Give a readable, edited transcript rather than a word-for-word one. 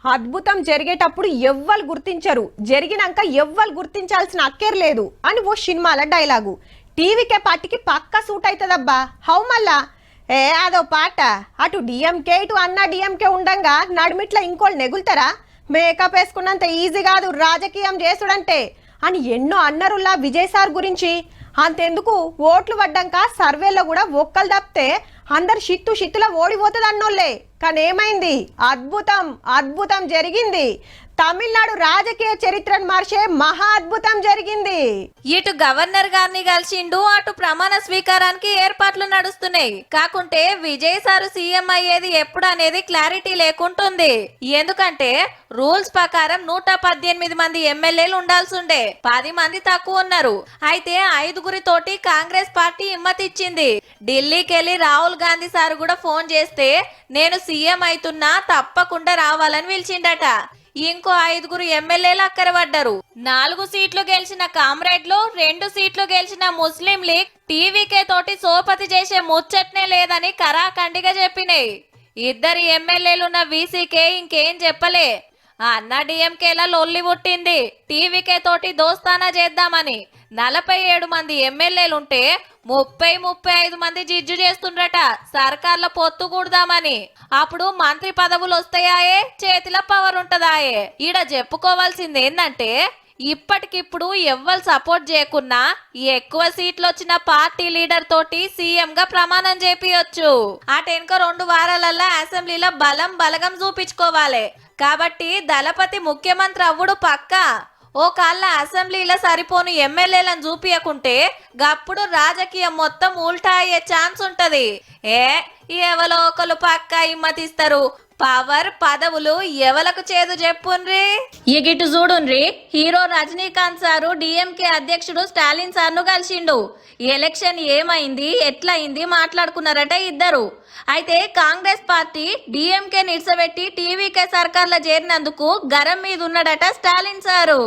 అద్భుతం జరిగేటప్పుడు ఎవ్వరు గుర్తించరు, జరిగినాక ఎవ్వరు గుర్తించాల్సిన అక్కర్లేదు అని ఓ సినిమాల డైలాగు టీవీకే పార్టీకి పక్కా సూట్ అవుతుందబ్బా. హౌ మళ్ళా అదో పాట. అటు డిఎంకే ఇటు అన్నా డిఎంకే ఉండంగా నడుమిట్లా ఇంకోళ్ళు నెగులుతారా? మేకప్ వేసుకున్నంత ఈజీ కాదు రాజకీయం చేసుడంటే అని ఎన్నో అన్నరులా విజయ్ సార్ గురించి. అంతెందుకు ఓట్లు పడ్డాక సర్వేలో కూడా ఒక్కలు తప్పితే అందరు షిత్తులా ఓడిపోతుంది అన్నోళ్ళే. కానీ ఏమైంది? అద్భుతం అద్భుతం జరిగింది. తమిళనాడు రాజకీయ చరిత్రను మార్చే మహా అద్భుతం జరిగింది. ఇటు గవర్నర్ గారిని కలిసిండు, అటు ప్రమాణ స్వీకారానికి ఏర్పాట్లు నడుస్తున్నాయి. కాకుంటే విజయ్ సారు సీఎం అయ్యేది ఎప్పుడు అనేది క్లారిటీ లేకుంటుంది. ఎందుకంటే రూల్స్ ప్రకారం 118 మంది ఎమ్మెల్యేలు ఉండాల్సి ఉండే, 10 మంది తక్కువ ఉన్నారు. అయితే 5గురి తోటి కాంగ్రెస్ పార్టీ హిమ్మత్ ఇచ్చింది. ఢిల్లీకి వెళ్లి రాహుల్ గాంధీ సార్ కూడా ఫోన్ చేస్తే నేను సీఎం అయితున్నా తప్పకుండా రావాలని పిలిచిండట. ఇంకో 5గురు ఎమ్మెల్యేలు అక్కరపడ్డారు. 4 సీట్లు గెలిచిన కామ్రేడ్లు, 2 సీట్లు గెలిచిన ముస్లిం లీగ్ టీవీకే తోటి సోపతి చేసే ముచ్చట్నే లేదని కరాఖండిగా చెప్పినాయి. 2 ఎమ్మెల్యేలున్న వీసీకే ఇంకేం చెప్పలే. అన్న డిఎంకేలా లొల్లి పుట్టింది టీవీకే తోటి దోస్తానా చేద్దామని. 47 మంది ఎమ్మెల్యేలుంటే 30-35 మంది జిజ్జు చేస్తుండ్రట సర్కార్ల పొత్తు కూడదామని. అప్పుడు మంత్రి పదవులు వస్తాయాయే, చేతిలో పవర్ ఉంటదాయే. ఈడ చెప్పుకోవాల్సింది ఏంటంటే ఇప్పటికిప్పుడు ఎవ్వరు సపోర్ట్ చేయకున్నా ఎక్కువ సీట్లు వచ్చిన పార్టీ లీడర్ తోటి సీఎం గా ప్రమాణం చేపియొచ్చు. అటెనక 2 వారాలల్లా అసెంబ్లీలో బలగం చూపించుకోవాలి. కాబట్టి దళపతి ముఖ్యమంత్రి అవ్వుడు పక్కా. ఓ కాళ్ళ అసెంబ్లీలో సరిపోను ఎమ్మెల్యేలను చూపియకుంటే గప్పుడు రాజకీయం మొత్తం ఉల్టా అయ్యే ఛాన్స్ ఉంటది. ఎవలో ఒకరు పక్కా హిమ్మతిస్తారు. పవర్ పదవులు ఎవలకు చేదు చెప్పుండ్రి. ఇగిటు చూడుండ్రి, హీరో రజనీకాంత్ సారు డిఎంకే అధ్యక్షుడు స్టాలిన్ సార్ను కలిసిండు. ఎలక్షన్ ఏమైంది ఎట్లయింది మాట్లాడుకున్నారట ఇద్దరు. అయితే కాంగ్రెస్ పార్టీ డిఎంకే నిడిసబెట్టి టీవీకే సర్కార్లో చేరినందుకు గరం మీద ఉన్నాడట స్టాలిన్ సారు.